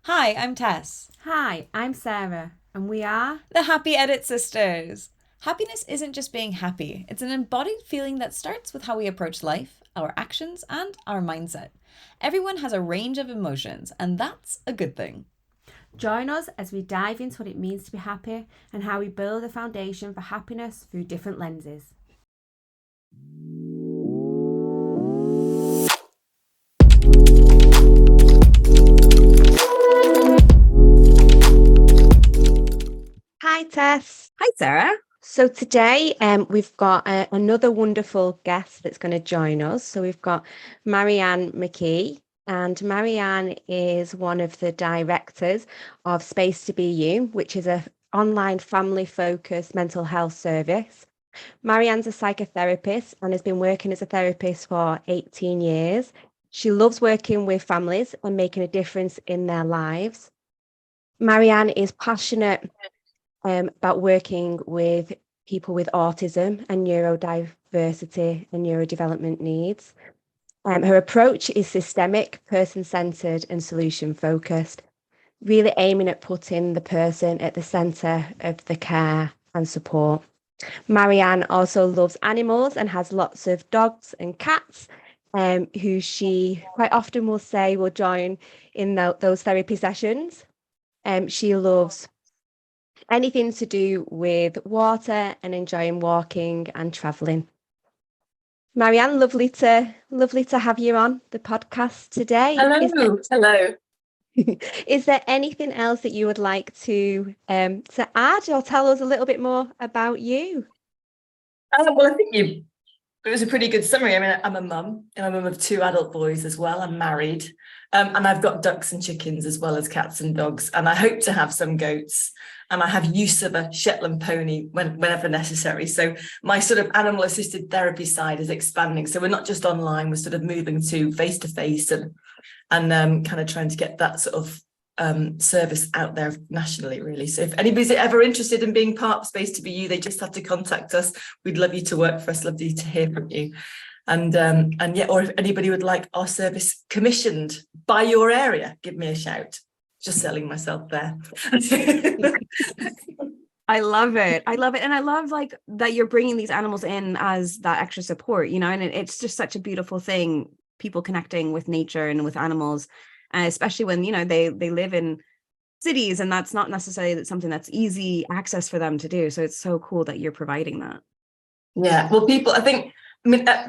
Hi, I'm Tess, Hi, I'm Sarah, and we are. the Happy Edit Sisters. Happiness isn't just being happy, it's an embodied feeling that starts with how we approach life, our actions, and our mindset. Everyone has a range of emotions, and that's a good thing. Join us as we dive into what it means to be happy and how we build a foundation for happiness through different lenses. Hi, Tess. Hi, Sarah. So today we've got another wonderful guest that's going to join us. So we've got Marie-Anne McKee, and Marie-Anne is one of the directors of Space to Be You, which is a online family-focused mental health service. Marianne's a psychotherapist and has been working as a therapist for 18 years. She loves working with families and making a difference in their lives. Marianne is passionate about working with people with autism and neurodiversity and neurodevelopment needs. Her approach is systemic, person centered, and solution focused, really aiming at putting the person at the center of the care and support. Marianne also loves animals and has lots of dogs and cats, who she quite often will say will join in those therapy sessions. She loves anything to do with water and enjoying walking and traveling. Marianne, lovely to have you on the podcast today. Hello. Is there anything else that you would like to add or tell us a little bit more about you? Well, I think it was a pretty good summary. I mean, I'm a mum, and I'm a mum of two adult boys as well. I'm married, and I've got ducks and chickens as well as cats and dogs, and I hope to have some goats. And I have use of a Shetland pony whenever necessary. So my sort of animal-assisted therapy side is expanding. So we're not just online; we're sort of moving to face-to-face and kind of trying to get that sort of service out there nationally, really. So if anybody's ever interested in being part of Space to Be You, they just have to contact us. We'd love you to work for us, love you to hear from you. And yeah, or if anybody would like our service commissioned by your area, give me a shout. Just selling myself there. I love it. I love it. And I love like that you're bringing these animals in as that extra support, and it's just such a beautiful thing, people connecting with nature and with animals, especially when, they live in cities and that's not necessarily something that's easy access for them to do. So it's so cool that you're providing that. Yeah, well,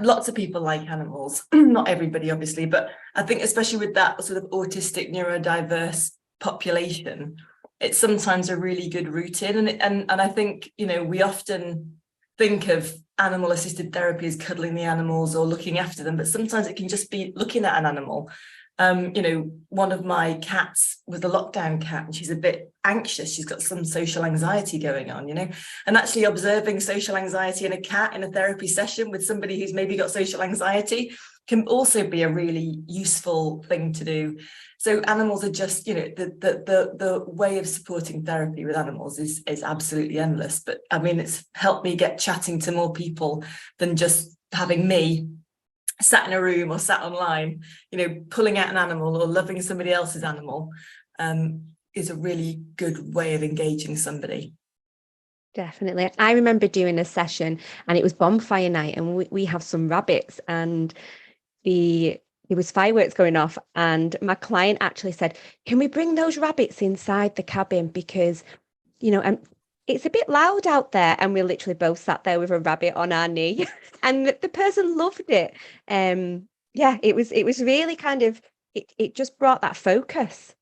lots of people like animals, not everybody, obviously, but I think especially with that sort of autistic, neurodiverse population, it's sometimes a really good route in. And I think, we often think of animal assisted therapy as cuddling the animals or looking after them, but sometimes it can just be looking at an animal. One of my cats was a lockdown cat, and she's a bit anxious. She's got some social anxiety going on, and actually observing social anxiety in a cat in a therapy session with somebody who's maybe got social anxiety can also be a really useful thing to do. So animals are just, the way of supporting therapy with animals is absolutely endless. But I mean, it's helped me get chatting to more people than just having me sat in a room or sat online. Pulling out an animal or loving somebody else's animal is a really good way of engaging somebody. Definitely. I remember doing a session and it was bonfire night, and we have some rabbits, and there was fireworks going off, and my client actually said, can we bring those rabbits inside the cabin because, it's a bit loud out there. And we literally both sat there with a rabbit on our knee and the person loved it. Yeah, it was really kind of, it just brought that focus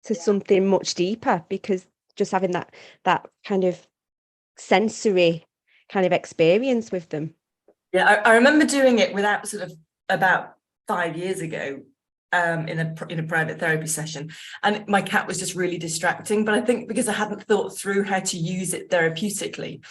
to something much deeper, because just having that kind of sensory kind of experience with them. Yeah, I remember doing it without sort of about 5 years ago, in a private therapy session, and my cat was just really distracting. But I think because I hadn't thought through how to use it therapeutically,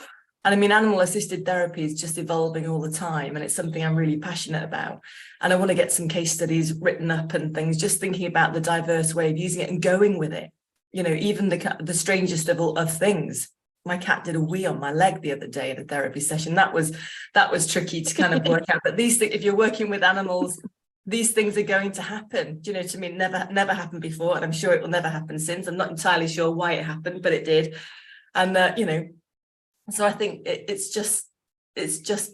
and I mean, animal assisted therapy is just evolving all the time, and it's something I'm really passionate about. And I want to get some case studies written up and things, just thinking about the diverse way of using it and going with it. Even the strangest of things. My cat did a wee on my leg the other day in a therapy session. That was tricky to kind of work out. But these things, if you're working with animals, these things are going to happen. Do you know what I mean? Never happened before, and I'm sure it will never happen since. I'm not entirely sure why it happened, but it did. And you know, so I think it's just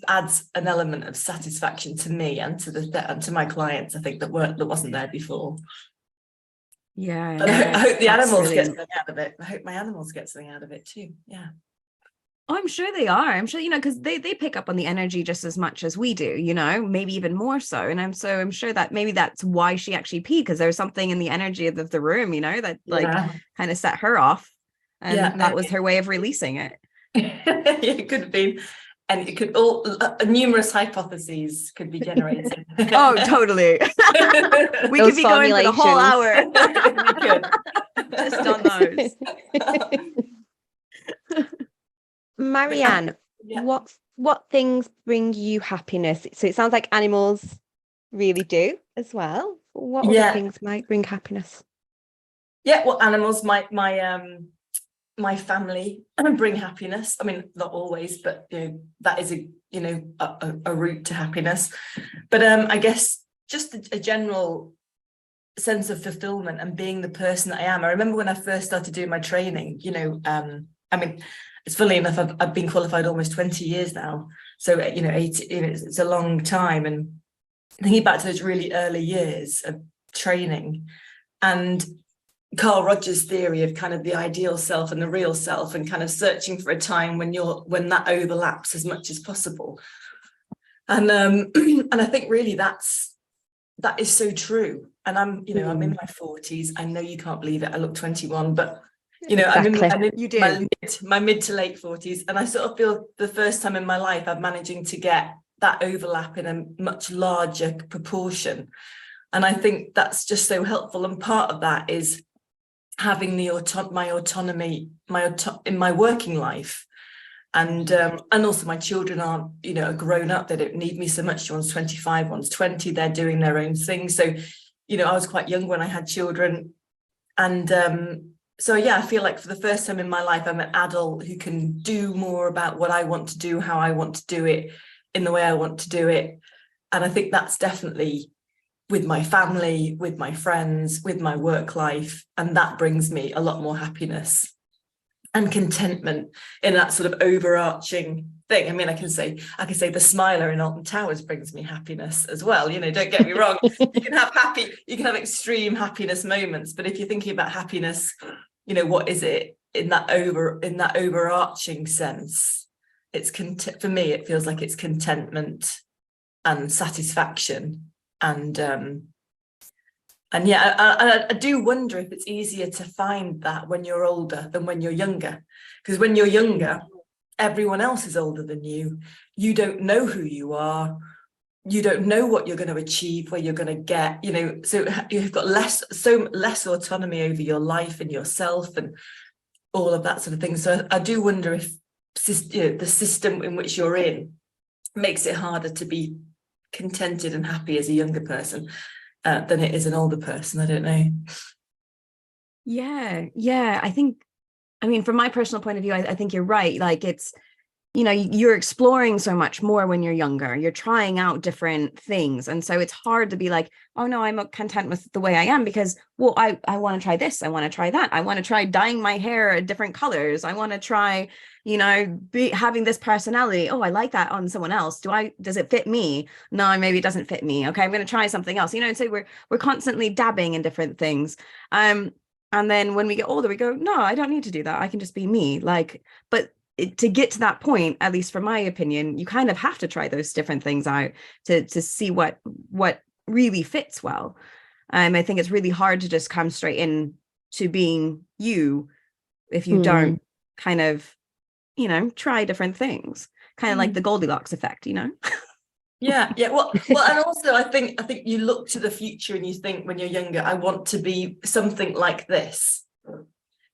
adds an element of satisfaction to me and to my clients, I think, that wasn't there before. Yeah, but I hope the animals brilliant. get something out of it. I hope my animals get something out of it too. Yeah. Oh, I'm sure they are. I'm sure, you know, because they pick up on the energy just as much as we do, you know, maybe even more so. And I'm sure that maybe that's why she actually peed, because there's something in the energy of the room, you know, that like kind of set her off. And that was her way of releasing it. It could have been. And it could numerous hypotheses could be generated. Oh, totally. We could be going for the whole hour. We could. Just on those. Marie-Anne, what things bring you happiness? So it sounds like animals really do as well. What other things might bring happiness? Yeah, well, animals, my family bring happiness. I mean, not always, but you know, that is a route to happiness. But I guess just a general sense of fulfillment and being the person that I am. I remember when I first started doing my training, you know, I mean, it's funny enough, I've been qualified almost 20 years now. So, you know, it's a long time. And thinking back to those really early years of training and Carl Rogers' theory of kind of the ideal self and the real self, and kind of searching for a time when that overlaps as much as possible. And and I think really that is so true. And I'm in my 40s. I know you can't believe it. I look 21, but you know, exactly. I'm in my mid to late 40s, and I sort of feel the first time in my life I'm managing to get that overlap in a much larger proportion. And I think that's just so helpful. And part of that is having my autonomy in my working life, and also my children aren't, you know, are grown up. They don't need me so much. One's 25, one's 20. They're doing their own thing. So, you know, I was quite young when I had children, and so yeah, I feel like for the first time in my life, I'm an adult who can do more about what I want to do, how I want to do it, in the way I want to do it. And I think that's definitely with my family, with my friends, with my work life. And that brings me a lot more happiness and contentment in that sort of overarching thing. I mean, I can say the smiler in Alton Towers brings me happiness as well. You know, don't get me wrong. You can have extreme happiness moments, but if you're thinking about happiness, you know, what is it in that overarching sense? It's for me, it feels like it's contentment and satisfaction. And yeah, I do wonder if it's easier to find that when you're older than when you're younger, because when you're younger, everyone else is older than you. You don't know who you are. You don't know what you're going to achieve, where you're going to get, you know, so you've got less autonomy over your life and yourself and all of that sort of thing. So I do wonder if the system in which you're in makes it harder to be contented and happy as a younger person than it is an older person. I don't know. Yeah. I mean, from my personal point of view, I think you're right. Like, it's, you know, you're exploring so much more when you're younger. You're trying out different things. And so it's hard to be like, oh no, I'm content with the way I am, because, well, I want to try this. I want to try that. I want to try dyeing my hair different colors. I want to try, you know, having this personality. Oh, I like that on someone else. Does it fit me? No, maybe it doesn't fit me. Okay, I'm going to try something else. You know, and so we're constantly dabbing in different things. And then when we get older, we go, no, I don't need to do that. I can just be me. Like, but to get to that point, at least from my opinion, you kind of have to try those different things out to see what really fits well. I think it's really hard to just come straight in to being you if you don't kind of, you know, try different things, kind of like the Goldilocks effect, you know. Yeah. Well, and also I think you look to the future and you think, when you're younger, I want to be something like this.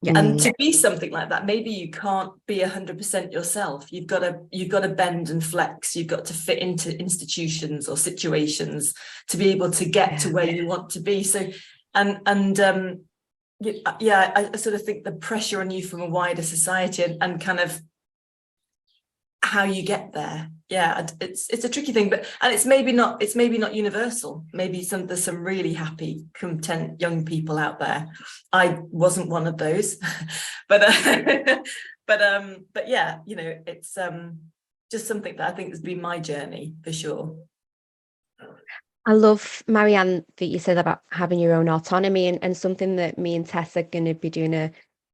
Yeah. And to be something like that, maybe you can't be 100% yourself. You've got to bend and flex. You've got to fit into institutions or situations to be able to get to where you want to be. So, I sort of think the pressure on you from a wider society and kind of how you get there. Yeah, it's a tricky thing, and it's maybe not universal. Maybe there's some really happy, content young people out there. I wasn't one of those, but but yeah, you know, it's just something that I think has been my journey for sure. I love, Marie-Anne, that you said about having your own autonomy, and something that me and Tess are going to be doing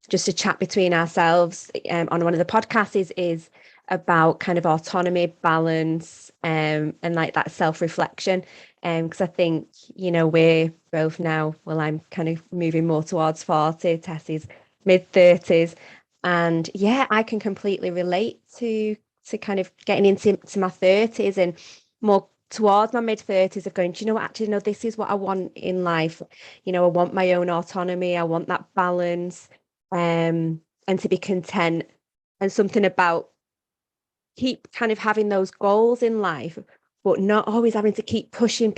just a chat between ourselves on one of the podcasts is about kind of autonomy, balance, and like that self-reflection. Because I think, you know, we're both now, well, I'm kind of moving more towards 40, Tess is mid-30s. And yeah, I can completely relate to kind of getting into my 30s and more towards my mid-30s of going, do you know what, actually, no, this is what I want in life. You know, I want my own autonomy. I want that balance, and to be content, and something about keep kind of having those goals in life, but not always having to keep pushing,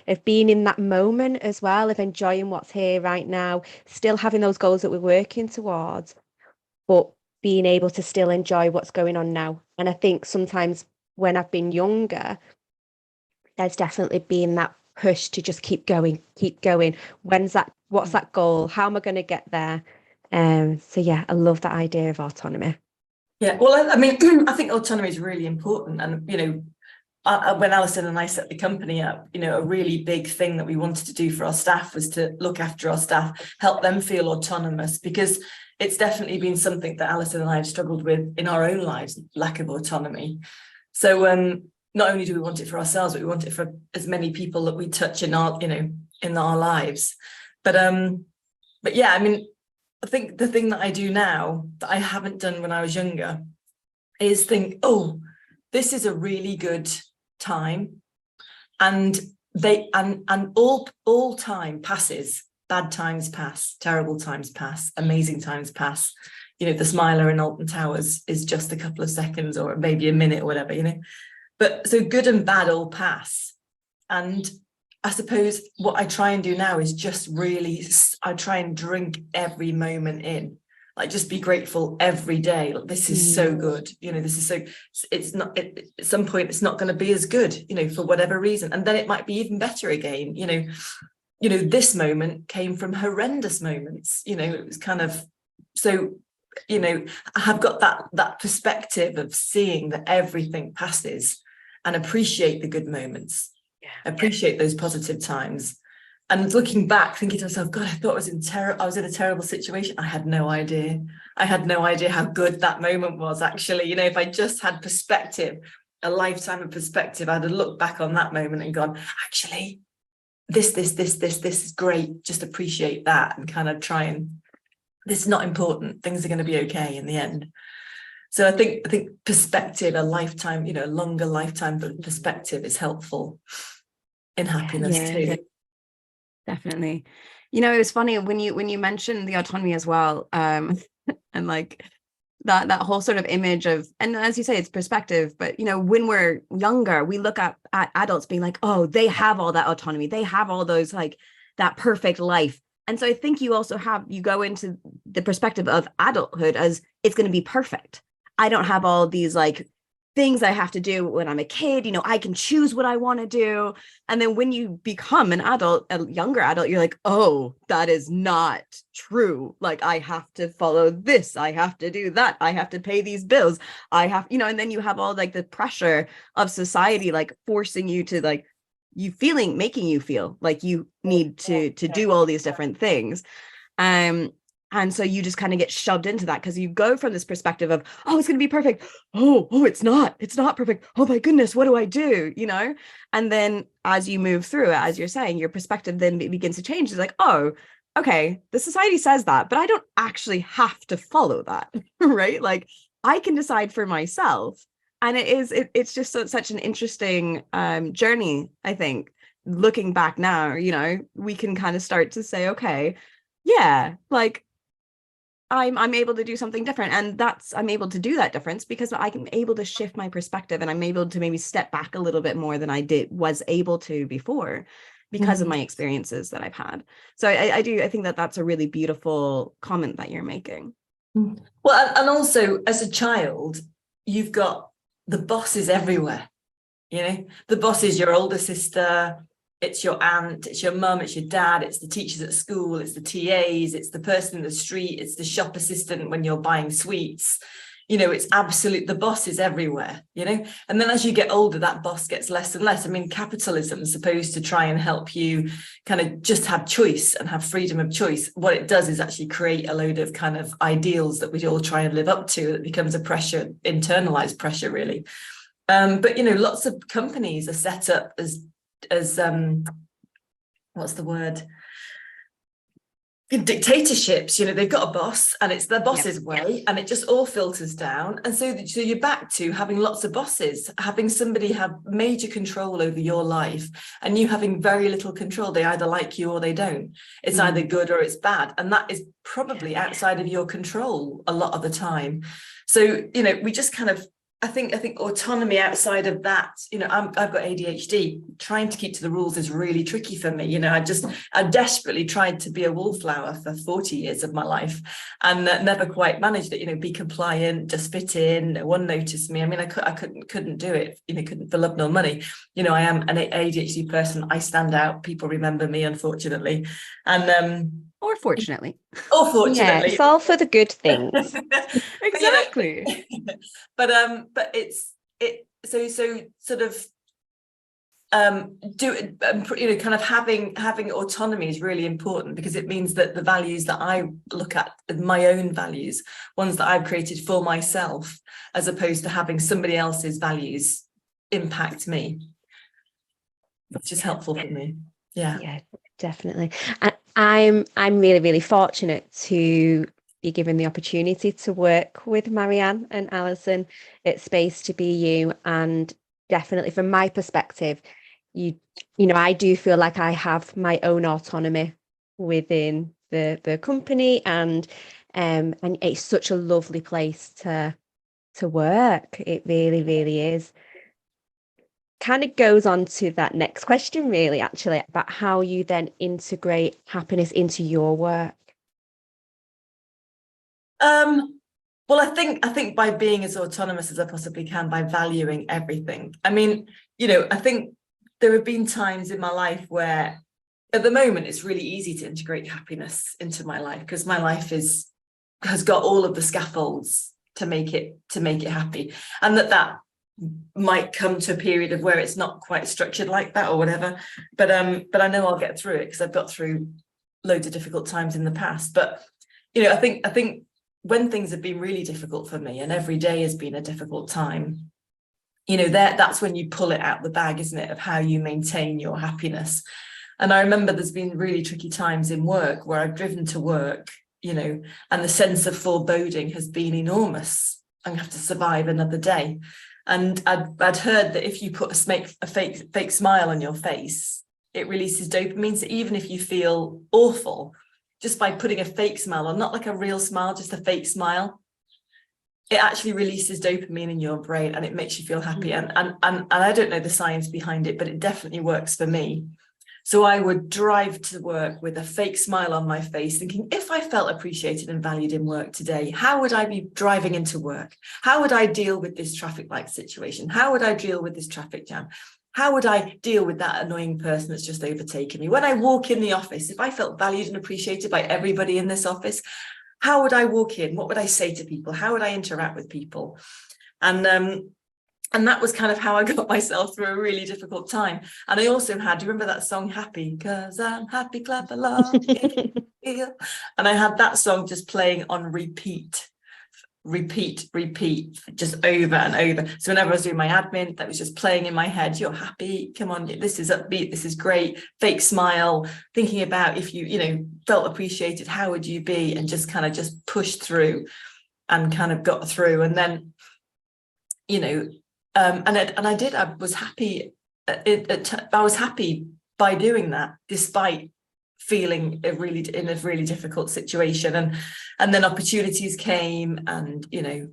of being in that moment as well, of enjoying what's here right now, still having those goals that we're working towards, but being able to still enjoy what's going on now. And I think sometimes when I've been younger, there's definitely been that push to just keep going. What's that goal? How am I going to get there? So yeah, I love that idea of autonomy. Yeah, well, I mean, I think autonomy is really important. And, you know, when Alison and I set the company up, you know, a really big thing that we wanted to do for our staff was to look after our staff, help them feel autonomous, because it's definitely been something that Alison and I have struggled with in our own lives, lack of autonomy. So not only do we want it for ourselves, but we want it for as many people that we touch in our, you know, in our lives. But yeah, I mean, I think the thing that I do now that I haven't done when I was younger is think, oh, this is a really good time, and all time passes. Bad times pass, terrible times pass, amazing times pass. You know, the Smiler in Alton Towers is just a couple of seconds or maybe a minute or whatever, you know. But so good and bad all pass. And I suppose what I try and do now is just really, I try and drink every moment in, like just be grateful every day. Like, this is so good, you know, this is so, it's not, at some point it's not going to be as good, you know, for whatever reason. And then it might be even better again, you know, this moment came from horrendous moments, you know, it was kind of, so, you know, I have got that perspective of seeing that everything passes and appreciate the good moments. Appreciate those positive times, and looking back thinking to myself, God, I thought I was in a terrible situation. I had no idea how good that moment was, actually. You know, if I just had perspective, a lifetime of perspective, I'd have looked back on that moment and gone, actually, this is great. Just appreciate that and kind of try and, this is not important, things are going to be okay in the end. So I think perspective, a lifetime, you know, a longer lifetime perspective is helpful in happiness too. Definitely. You know, it was funny when you mentioned the autonomy as well, and like that whole sort of image of, and as you say, it's perspective, but you know, when we're younger, we look at adults being like, oh, they have all that autonomy, they have all those, like, that perfect life. And so I think you go into the perspective of adulthood as it's going to be perfect. I don't have all these like things I have to do when I'm a kid, you know, I can choose what I want to do. And then when you become an adult, a younger adult, you're like, oh, that is not true. Like, I have to follow this, I have to do that, I have to pay these bills, I have, you know, and then you have all like the pressure of society, like forcing you to, like, making you feel like you need to do all these different things. And so you just kind of get shoved into that because you go from this perspective of, oh, it's going to be perfect. Oh, it's not perfect. Oh my goodness, what do I do? You know? And then as you move through it, as you're saying, your perspective then begins to change. It's like, oh, okay, the society says that, but I don't actually have to follow that, right? Like, I can decide for myself. And it's just such an interesting journey, I think. Looking back now, you know, we can kind of start to say, okay, yeah, like, I'm able to do something different, and I'm able to do that difference because I'm able to shift my perspective, and I'm able to maybe step back a little bit more than I was able to before because of my experiences that I've had. So I think that's a really beautiful comment that you're making. Well, and also as a child, you've got the bosses everywhere. You know, the boss is your older sister, it's your aunt, it's your mum, it's your dad, it's the teachers at school, it's the TAs, it's the person in the street, it's the shop assistant when you're buying sweets. You know, it's absolute, the boss is everywhere, you know. And then as you get older, that boss gets less and less. I mean, capitalism is supposed to try and help you kind of just have choice and have freedom of choice. What it does is actually create a load of kind of ideals that we all try and live up to. That becomes a pressure, internalized pressure, really. But, you know, lots of companies are set up as what's the word? Dictatorships. You know, they've got a boss and it's their boss's way, and it just all filters down. And so you're back to having lots of bosses, having somebody have major control over your life and you having very little control. They either like you or they don't. It's either good or it's bad. And that is probably outside of your control a lot of the time. So, you know, we just kind of, I think autonomy outside of that, you know, I've got ADHD. Trying to keep to the rules is really tricky for me. You know, I desperately tried to be a wallflower for 40 years of my life and never quite managed it. You know, be compliant, just fit in. No one noticed me. I mean, I couldn't do it. You know, couldn't for love nor money. You know, I am an ADHD person. I stand out. People remember me, unfortunately, and or fortunately. Or fortunately, yeah, it's all for the good things. Exactly. But it's so sort of you know, kind of having autonomy is really important, because it means that the values that I look at, my own values, ones that I've created for myself, as opposed to having somebody else's values impact me, which is helpful for me. Yeah, definitely. I'm really, really fortunate to be given the opportunity to work with Marie-Anne and Alison at Space to Be You. And definitely from my perspective, you know, I do feel like I have my own autonomy within the company, and it's such a lovely place to work. It really, really is. Kind of goes on to that next question, really, actually, about how you then integrate happiness into your work. Well, I think by being as autonomous as I possibly can, by valuing everything. I mean, you know, I think there have been times in my life where at the moment it's really easy to integrate happiness into my life, because my life has got all of the scaffolds to make it happy, and that might come to a period of where it's not quite structured like that or whatever, but I know I'll get through it, because I've got through loads of difficult times in the past. But you know, I think when things have been really difficult for me, and every day has been a difficult time, you know, that's when you pull it out the bag, isn't it, of how you maintain your happiness. And I remember there's been really tricky times in work where I've driven to work, you know, and the sense of foreboding has been enormous. I'm gonna have to survive another day. And I'd heard that if you put a fake smile on your face, it releases dopamine. So even if you feel awful, just by putting a fake smile on, not like a real smile, just a fake smile, it actually releases dopamine in your brain and it makes you feel happy. And I don't know the science behind it, but it definitely works for me. So I would drive to work with a fake smile on my face, thinking, if I felt appreciated and valued in work today, how would I be driving into work? How would I deal with this traffic light situation? How would I deal with this traffic jam? How would I deal with that annoying person that's just overtaken me? When I walk in the office, if I felt valued and appreciated by everybody in this office, how would I walk in? What would I say to people? How would I interact with people? And that was kind of how I got myself through a really difficult time. And I also had, do you remember that song, Happy? 'Cause I'm happy, clap along. And I had that song just playing on repeat, just over and over. So whenever I was doing my admin, that was just playing in my head. You're happy, come on, this is upbeat, this is great. Fake smile, thinking about if you know, felt appreciated, how would you be? And just kind of just pushed through and kind of got through. And then, you know, I was happy. I was happy by doing that, despite feeling in a really difficult situation. And then opportunities came, and you know,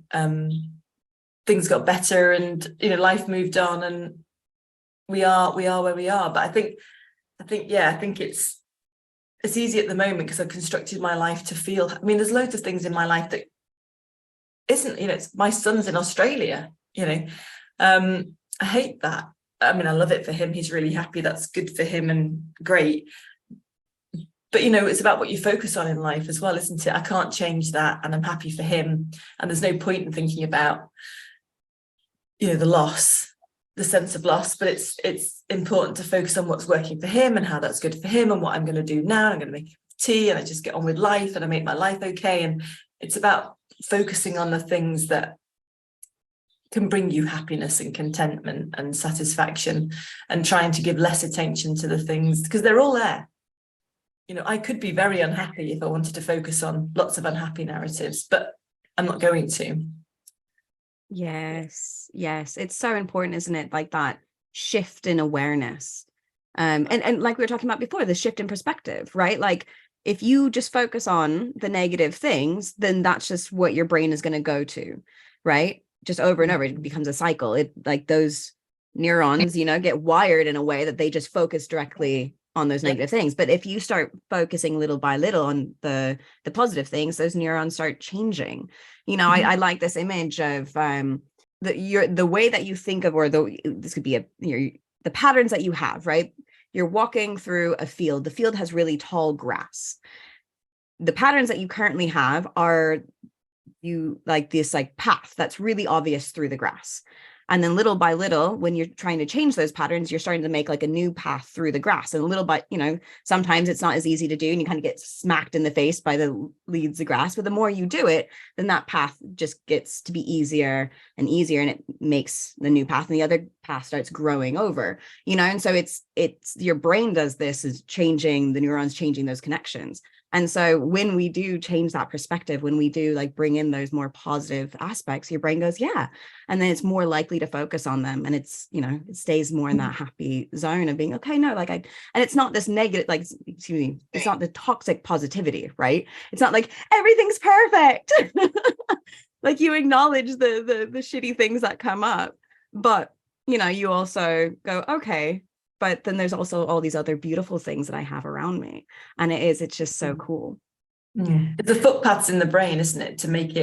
things got better, and you know, life moved on, and we are where we are. But I think it's easy at the moment because I've constructed my life to feel. I mean, there's loads of things in my life that isn't, it's my son's in Australia, I hate that. I mean, I love it for him. He's really happy. That's good for him and great. But, it's about what you focus on in life as well, isn't it? I can't change that, and I'm happy for him. And there's no point in thinking about, the loss, the sense of loss, but it's important to focus on what's working for him and how that's good for him and what I'm going to do now. I'm going to make tea and I just get on with life and I make my life okay. And it's about focusing on the things that can bring you happiness and contentment and satisfaction, and trying to give less attention to the things, because they're all there. I could be very unhappy if I wanted to focus on lots of unhappy narratives, but I'm not going to. Yes. It's so important, isn't it? Like that shift in awareness. And like we were talking about before, the shift in perspective, right? Like if you just focus on the negative things, then that's just what your brain is going to go to, right? Just over and over, it becomes a cycle. It, like those neurons, get wired in a way that they just focus directly on those negative things. But if you start focusing little by little on the positive things, those neurons start changing. I like this image of the way that you think of, or this could be the patterns that you have, right? You're walking through a field. The field has really tall grass. The patterns that you currently have are this path that's really obvious through the grass. And then little by little, when you're trying to change those patterns, you're starting to make like a new path through the grass. And little by, sometimes it's not as easy to do and you kind of get smacked in the face by the leaves of grass. But the more you do it, then that path just gets to be easier and easier. And it makes the new path, and the other path starts growing over, and so it's your brain does this, is changing the neurons, changing those connections. And so when we do change that perspective, when we do like bring in those more positive aspects, your brain goes, yeah. And then it's more likely to focus on them. And it's, it stays more in that happy zone of being, okay, no, and it's not this negative, it's not the toxic positivity, right? It's not like everything's perfect. Like you acknowledge the shitty things that come up, but you also go, okay, but then there's also all these other beautiful things that I have around me. And it's just so cool. It's the footpaths in the brain, isn't it? To make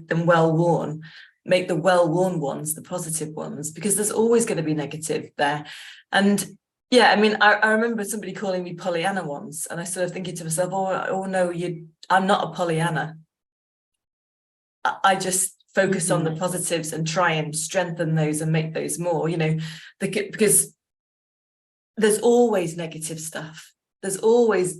them well-worn, make the well-worn ones, the positive ones, because there's always going to be negative there. And yeah, I mean, I remember somebody calling me Pollyanna once, and I started thinking to myself, oh no, I'm not a Pollyanna. I just focus on the positives and try and strengthen those and make those more, because there's always negative stuff. There's always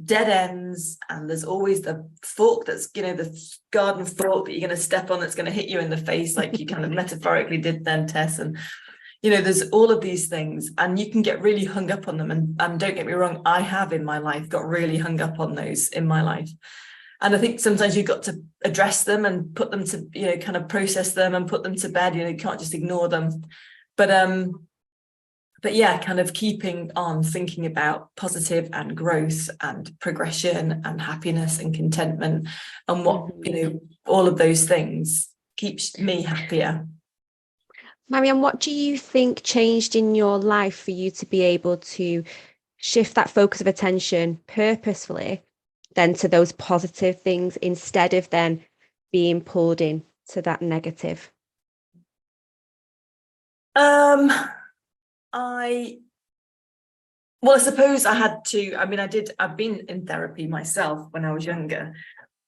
dead ends, and there's always the fork that's, the garden fork that you're going to step on that's going to hit you in the face, like you kind of metaphorically did then, Tess. And, there's all of these things, and you can get really hung up on them. And don't get me wrong, I have in my life got really hung up on those in my life. And I think sometimes you've got to address them and put them to, kind of process them and put them to bed. You can't just ignore them. But yeah, kind of keeping on thinking about positive and growth and progression and happiness and contentment and what, all of those things keeps me happier. Marie-Anne, what do you think changed in your life for you to be able to shift that focus of attention purposefully then to those positive things instead of then being pulled in to that negative? I suppose I had to, I've been in therapy myself when I was younger,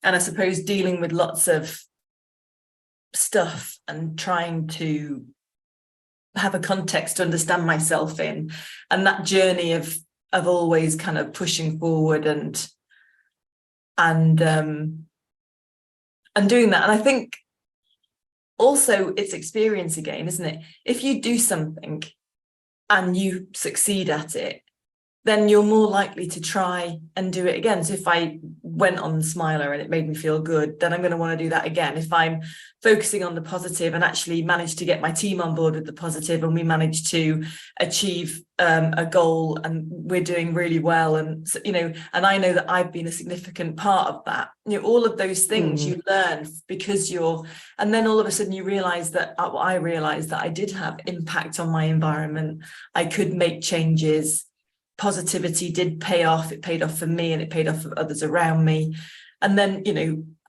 and I suppose dealing with lots of stuff and trying to have a context to understand myself in, and that journey of always kind of pushing forward and doing that. And I think also it's experience again, isn't it? If you do something and you succeed at it, then you're more likely to try and do it again. So if I went on Smiler and it made me feel good, then I'm going to want to do that again. If I'm focusing on the positive and actually managed to get my team on board with the positive, and we managed to achieve a goal and we're doing really well, and and I know that I've been a significant part of that. All of those things you learn because and then all of a sudden you realize that I realized that I did have impact on my environment. I could make changes. Positivity did pay off. It paid off for me and it paid off for others around me. And then,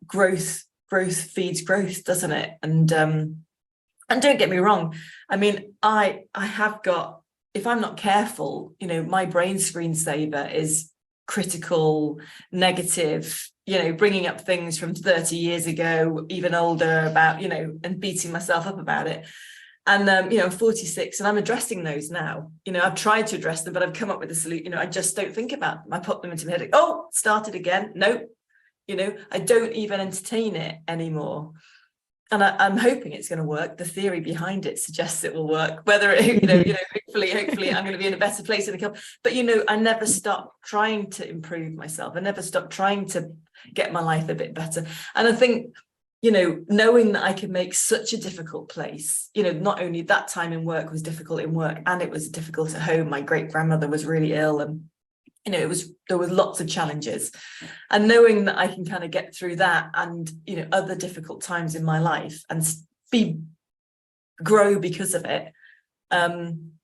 growth growth feeds growth, doesn't it? And don't get me wrong, I mean, I have got, if I'm not careful, you know, my brain screensaver is critical, negative, you know, bringing up things from 30 years ago, even older, about, you know, and beating myself up about it. And, you know, I'm 46 and I'm addressing those now. You know, I've tried to address them, but I've come up with a solution. You know, I just don't think about them. I pop them into my head. Oh, started again. Nope. You know, I don't even entertain it anymore. And I'm hoping it's going to work. The theory behind it suggests it will work. Whether it, hopefully, I'm going to be in a better place in a couple. But you know, I never stop trying to improve myself. I never stop trying to get my life a bit better. And I think, you know, knowing that I could make such a difficult place, you know, not only that time in work was difficult in work, and it was difficult at home. My great grandmother was really ill, and you know, there was lots of challenges, and knowing that I can kind of get through that and, you know, other difficult times in my life and grow because of it,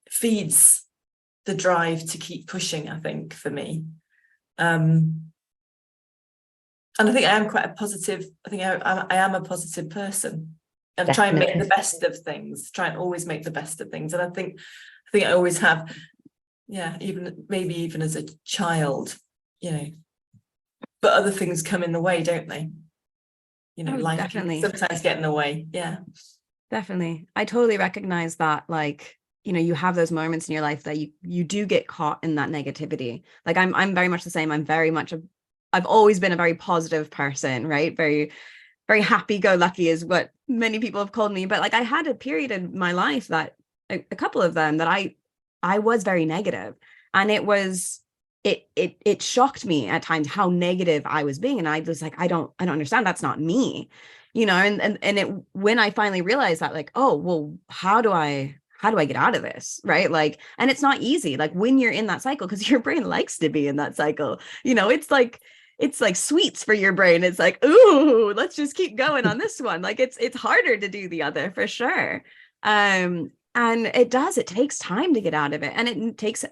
feeds the drive to keep pushing, I think, for me. And I think I am quite a positive, I think I am a positive person, and try and make the best of things, try and always make the best of things. And I think I always have. Yeah, maybe even as a child, you know, but other things come in the way, don't they? You know, life definitely can sometimes get in the way. Yeah, definitely. I totally recognize that, like, you know, you have those moments in your life that you do get caught in that negativity. Like I'm very much the same. I've always been a very positive person, right? Very, very happy-go-lucky is what many people have called me. But like I had a period in my life that a couple of them that I was very negative, and it shocked me at times how negative I was being. And I was like, I don't understand. That's not me, you know? And when I finally realized that, like, oh, well, how do I get out of this? Right. Like, and it's not easy. Like when you're in that cycle, because your brain likes to be in that cycle, you know, it's like sweets for your brain. It's like, ooh, let's just keep going on this one. Like it's harder to do the other for sure. And it takes time to get out of it. And it takes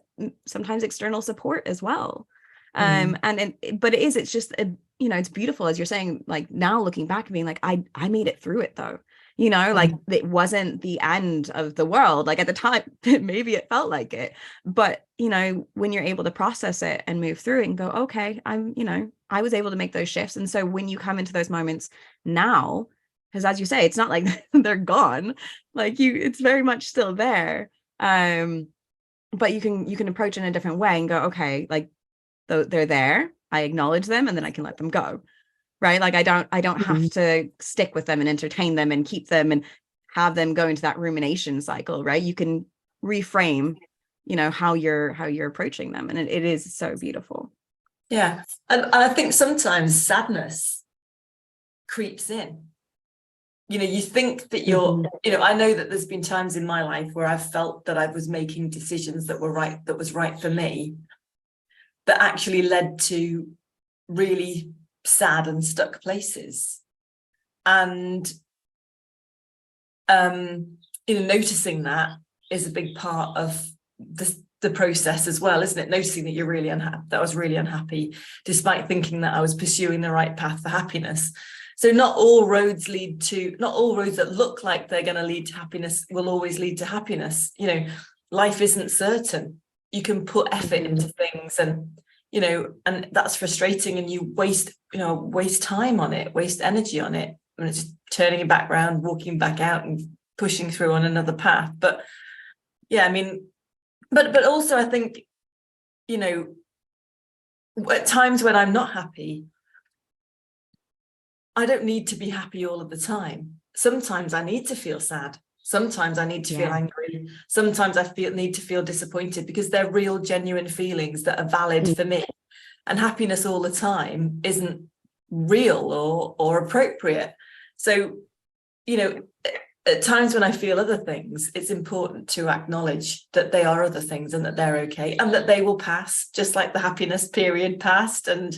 sometimes external support as well. But it's just, you know, it's beautiful, as you're saying, like now looking back and being like, I made it through it though, you know, like it wasn't the end of the world. Like at the time, maybe it felt like it, but you know, when you're able to process it and move through it and go, okay, I was able to make those shifts. And so when you come into those moments now, because as you say, it's not like they're gone, like it's very much still there. But you can approach it in a different way and go, okay, like they're there, I acknowledge them, and then I can let them go. Right. Like I don't have to stick with them and entertain them and keep them and have them go into that rumination cycle. Right. You can reframe, you know, how you're approaching them. And it is so beautiful. Yeah. And I think sometimes sadness creeps in. You know, you think that you're, you know, I know that there's been times in my life where I've felt that I was making decisions that was right for me, that actually led to really sad and stuck places. And, you know, noticing that is a big part of the process as well, isn't it? Noticing that you're really unhappy, that I was really unhappy, despite thinking that I was pursuing the right path for happiness. So not all roads that look like they're going to lead to happiness will always lead to happiness. You know, life isn't certain. You can put effort into things, and, you know, and that's frustrating, and you waste time on it, waste energy on it. And it's turning it back around, walking back out and pushing through on another path. But yeah, I mean, but also I think, you know, at times when I'm not happy, I don't need to be happy all of the time. Sometimes I need to feel sad. Sometimes I need to feel angry. Sometimes I need to feel disappointed, because they're real, genuine feelings that are valid for me. And happiness all the time isn't real or appropriate. So, you know, at times when I feel other things, it's important to acknowledge that they are other things and that they're okay and that they will pass, just like the happiness period passed. And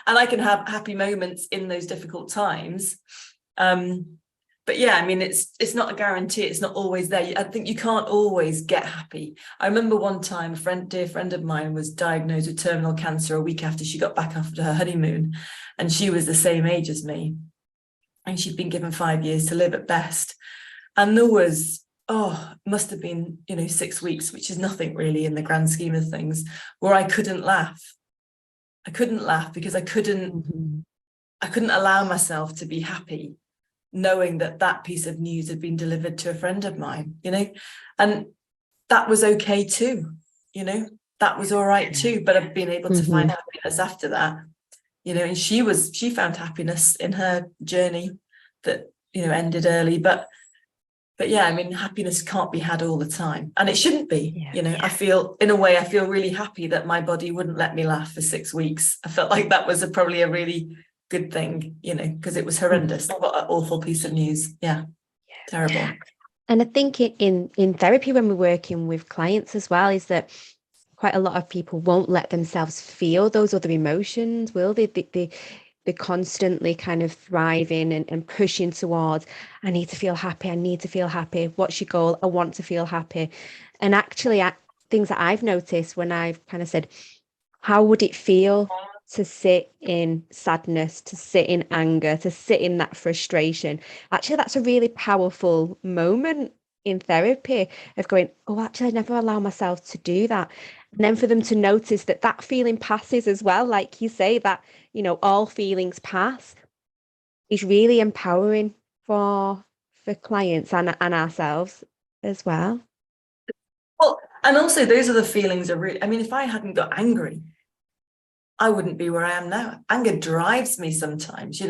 I can have happy moments in those difficult times. But yeah, I mean, it's not a guarantee. It's not always there. I think you can't always get happy. I remember one time a dear friend of mine was diagnosed with terminal cancer a week after she got back after her honeymoon, and she was the same age as me. and she'd been given 5 years to live at best. And there was, must have been, 6 weeks, which is nothing really in the grand scheme of things, where I couldn't laugh. I couldn't laugh because I couldn't allow myself to be happy, knowing that that piece of news had been delivered to a friend of mine, and that was okay too, that was all right too. But I've been able to find happiness after that, and she found happiness in her journey that, ended early. But yeah, I mean, happiness can't be had all the time, and it shouldn't be. I feel really happy that my body wouldn't let me laugh for 6 weeks. I felt like that was probably a really good thing, because it was horrendous. What an awful piece of news. Yeah, terrible. And I think in therapy, when we're working with clients as well, is that quite a lot of people won't let themselves feel those other emotions, will they? They're constantly kind of thriving and pushing towards, I need to feel happy. What's your goal? I want to feel happy. And actually, things that I've noticed when I've kind of said, how would it feel to sit in sadness, to sit in anger, to sit in that frustration? Actually, that's a really powerful moment in therapy of going, actually, I never allow myself to do that. And then for them to notice that that feeling passes as well, like you say, that, all feelings pass, is really empowering for clients and ourselves as well. Well, and also those are the feelings are really, I mean, if I hadn't got angry, I wouldn't be where I am now. Anger drives me sometimes,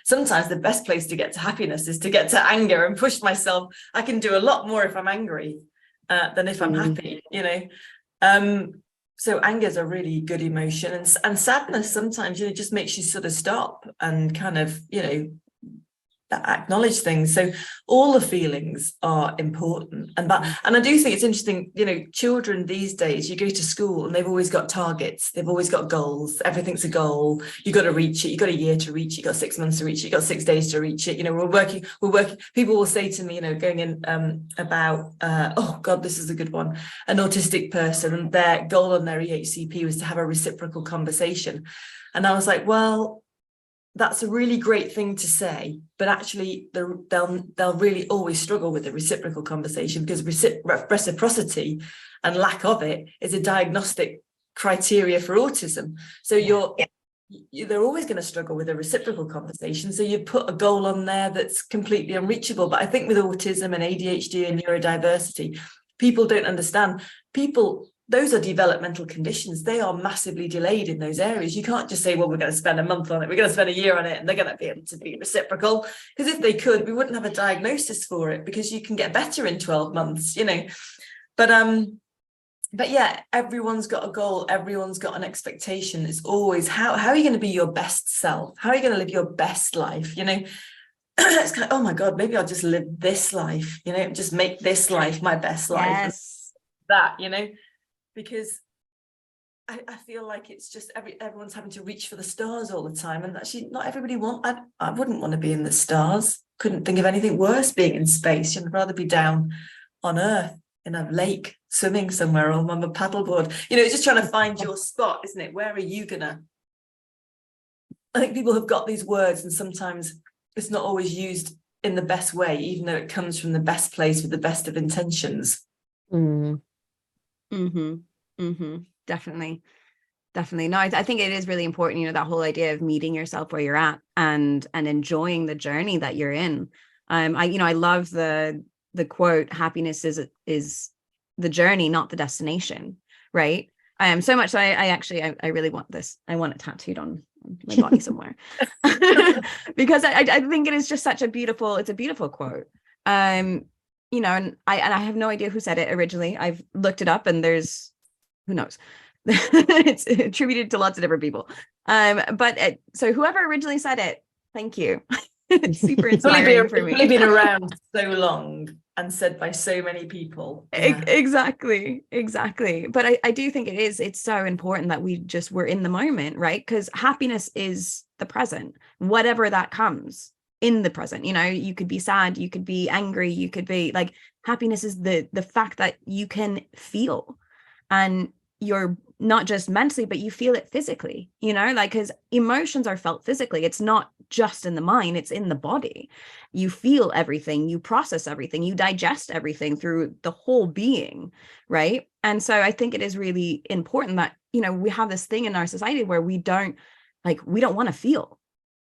sometimes the best place to get to happiness is to get to anger and push myself. I can do a lot more if I'm angry than if I'm happy, So anger is a really good emotion, and sadness sometimes, just makes you sort of stop and kind of, acknowledge things. So all the feelings are important, and I do think it's interesting, children these days, you go to school and they've always got targets, they've always got goals, everything's a goal, you got to reach it, you got a year to reach it, you got 6 months to reach it, you got 6 days to reach it. We're working. People will say to me, going in about oh god, this is a good one, an autistic person, and their goal on their EHCP was to have a reciprocal conversation. And I was like, well, that's a really great thing to say, but actually they'll really always struggle with the reciprocal conversation, because reciprocity and lack of it is a diagnostic criteria for autism. So they're always going to struggle with a reciprocal conversation. So you put a goal on there that's completely unreachable. But I think with autism and ADHD and neurodiversity, people don't understand. Those are developmental conditions. They are massively delayed in those areas. You can't just say, well, we're going to spend a month on it, we're going to spend a year on it, and they're going to be able to be reciprocal. Because if they could, we wouldn't have a diagnosis for it, because you can get better in 12 months, But yeah, everyone's got a goal. Everyone's got an expectation. It's always, how are you going to be your best self? How are you going to live your best life? It's kind of, oh my God, maybe I'll just live this life, just make this life my best life. Yes. That, because I feel like it's just everyone's having to reach for the stars all the time, and actually not everybody I wouldn't want to be in the stars. Couldn't think of anything worse being in space. I'd rather be down on Earth in a lake swimming somewhere, or on a paddleboard. It's just trying to find your spot, isn't it? Where are you gonna? I think people have got these words, and sometimes it's not always used in the best way, even though it comes from the best place with the best of intentions. Definitely. No, I think it is really important, that whole idea of meeting yourself where you're at and enjoying the journey that you're in. I love the quote, happiness is the journey, not the destination, right? So much so I really want this. I want it tattooed on my body somewhere. Because I think it is just such a beautiful quote. And I have no idea who said it originally. I've looked it up, and there's, who knows? It's attributed to lots of different people. So whoever originally said it, thank you. It's super inspiring for me. It's only been around so long and said by so many people. Yeah. Exactly. But I do think it's so important that we're in the moment, right? Because happiness is the present, whatever that comes in the present. You could be sad, you could be angry, you could be like, happiness is the fact that you can feel, and your not just mentally, but you feel it physically, you know, like, because emotions are felt physically. It's not just in the mind, it's in the body. You feel everything, you process everything, you digest everything through the whole being, right? And so I think it is really important that, you know, we have this thing in our society where we don't want to feel,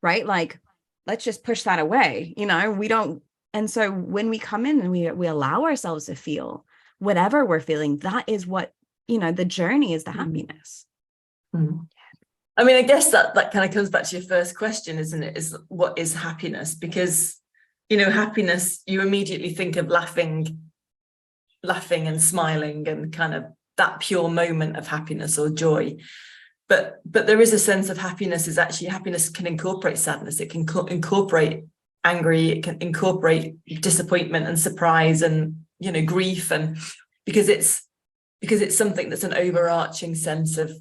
right? Like, let's just push that away, you know, we don't. And so when we come in and we allow ourselves to feel whatever we're feeling, that is what, you know, the journey is the happiness. I mean, I guess that kind of comes back to your first question, isn't it? Is what is happiness? Because, you know, happiness, you immediately think of laughing and smiling and kind of that pure moment of happiness or joy. But there is a sense of happiness is actually, happiness can incorporate sadness. It can incorporate angry. It can incorporate disappointment and surprise and, you know, grief. And because it's something that's an overarching sense of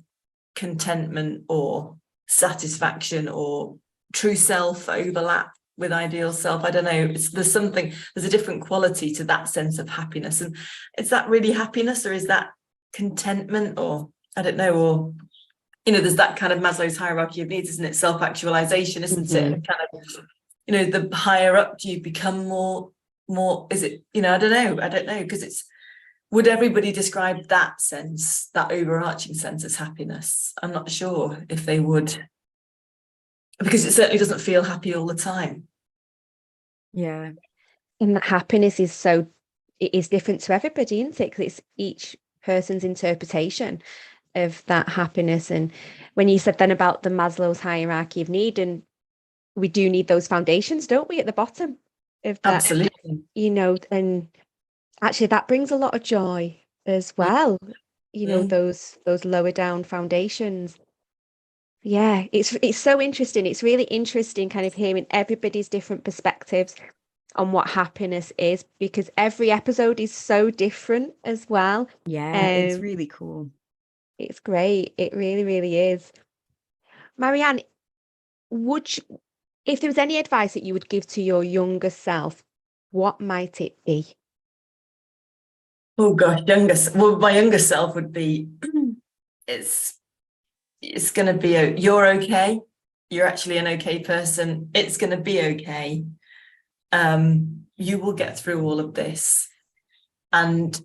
contentment or satisfaction or true self overlap with ideal self. I don't know. There's a different quality to that sense of happiness. And is that really happiness, or is that contentment, or I don't know, or, you know, there's that kind of Maslow's hierarchy of needs, isn't it? Self-actualization, isn't it? And kind of, you know, the higher up you become, more, is it, you know, I don't know, because would everybody describe that sense, that overarching sense, as happiness? I'm not sure if they would, because it certainly doesn't feel happy all the time. Yeah. And that happiness it is different to everybody, isn't it? Because it's each person's interpretation of that happiness. And when you said then about the Maslow's hierarchy of need, and we do need those foundations, don't we, at the bottom of that? Absolutely. You know, and actually that brings a lot of joy as well, you know, those lower down foundations. Yeah, it's so interesting. It's really interesting kind of hearing everybody's different perspectives on what happiness is, because every episode is so different as well. Yeah, it's really cool. It's great. It really, really is. Marie-Anne, if there was any advice that you would give to your younger self, what might it be? Oh gosh, my younger self would be, it's going to be, you're okay. You're actually an okay person. It's going to be okay. You will get through all of this. And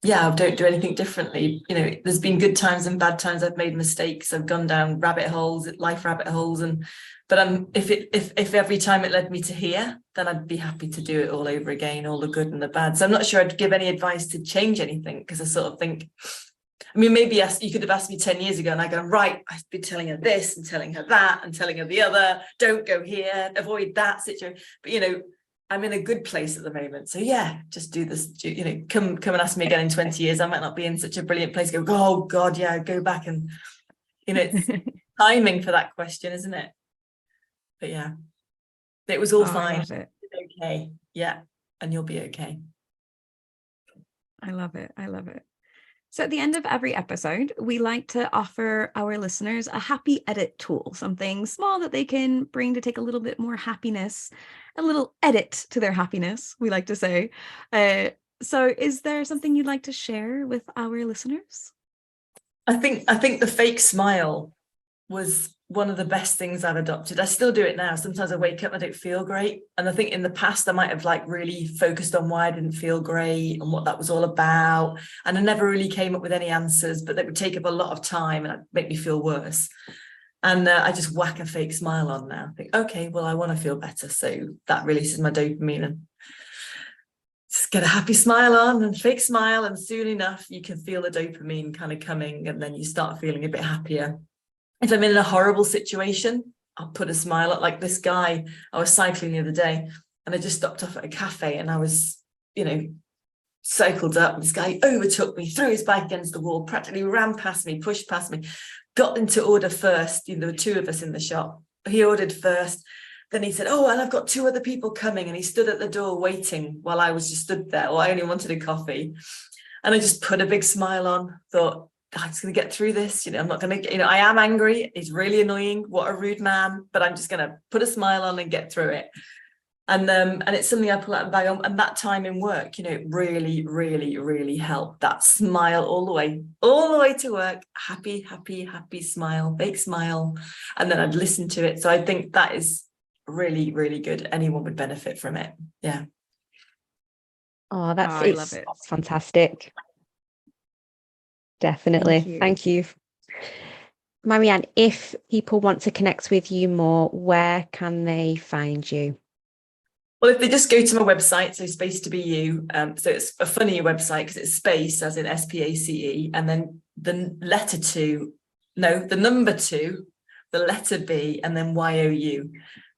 yeah, don't do anything differently. You know, there's been good times and bad times. I've made mistakes. I've gone down life rabbit holes. But if every time it led me to here, then I'd be happy to do it all over again, all the good and the bad. So I'm not sure I'd give any advice to change anything, because I sort of think, I mean, maybe you could have asked me 10 years ago and I go, right, I've been telling her this and telling her that and telling her the other, don't go here, avoid that situation. But, you know, I'm in a good place at the moment. So yeah, just do this, you know, come and ask me again in 20 years. I might not be in such a brilliant place. Go, oh God, yeah, go back. And, you know, it's timing for that question, isn't it? But yeah, it was all fine. I love it. It's okay. Yeah. And you'll be okay. I love it. I love it. So at the end of every episode, we like to offer our listeners a happy edit tool, something small that they can bring to take a little bit more happiness, a little edit to their happiness, we like to say. So is there something you'd like to share with our listeners? I think the fake smile was one of the best things I've adopted. I still do it now. Sometimes I wake up and I don't feel great. And I think in the past, I might have really focused on why I didn't feel great and what that was all about. And I never really came up with any answers, but they would take up a lot of time and make me feel worse. And I just whack a fake smile on now. I think, okay, well, I want to feel better. So that releases my dopamine, and just get a happy smile on and fake smile. And soon enough, you can feel the dopamine kind of coming, and then you start feeling a bit happier. If I'm in a horrible situation, I'll put a smile up. Like this guy, I was cycling the other day and I just stopped off at a cafe and I was, you know, cycled up. This guy overtook me, threw his bike against the wall, practically ran past me, pushed past me, got them to order first. You know, there were two of us in the shop. He ordered first. Then he said, oh, and I've got two other people coming. And he stood at the door waiting while I was just stood there. Well, I only wanted a coffee. And I just put a big smile on, thought, I'm just going to get through this. You know, I'm not going to, you know, I am angry. It's really annoying. What a rude man. But I'm just going to put a smile on and get through it. And it's something I pull out of the bag on. And that time in work, you know, it really, really, really helped. That smile all the way to work, happy, happy, happy smile, fake smile. And then I'd listen to it. So I think that is really, really good. Anyone would benefit from it. Yeah. Oh, I love it. that's fantastic. Definitely. Thank you. Marie-Anne, if people want to connect with you more, where can they find you? Well, if they just go to my website, so Space to Be You, so it's a funny website because it's space as in SPACE, and then the number 2, the letter B, and then YOU.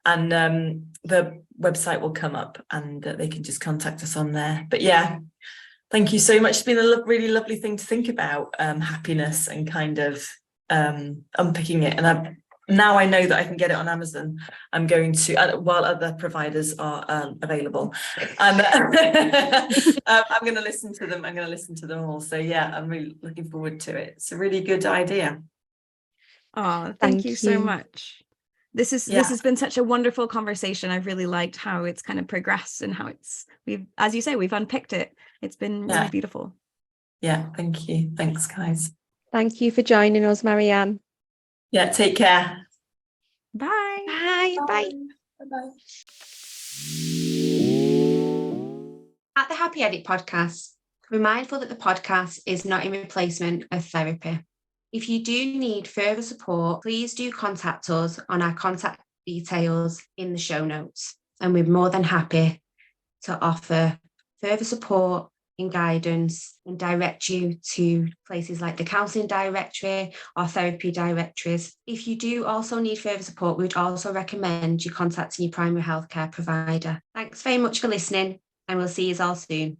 And the website will come up and they can just contact us on there. But yeah, thank you so much. It's been a really lovely thing to think about, happiness and kind of unpicking it. And now I know that I can get it on Amazon. I'm going to, while other providers are available, I'm going to listen to them. I'm going to listen to them all. So yeah, I'm really looking forward to it. It's a really good idea. Oh, thank you so much. This has been such a wonderful conversation. I've really liked how it's kind of progressed and how we've, as you say, we've unpicked it. It's been really beautiful. Yeah, thank you. Thanks, guys. Thank you for joining us, Marie-Anne. Yeah, take care. Bye. Bye. Bye. Bye-bye. At the Happy Edit podcast, we're mindful that the podcast is not in replacement of therapy. If you do need further support, please do contact us on our contact details in the show notes. And we're more than happy to offer further support and guidance and direct you to places like the counselling directory or therapy directories. If you do also need further support, we would also recommend you contacting your primary healthcare provider. Thanks very much for listening, and we'll see you all soon.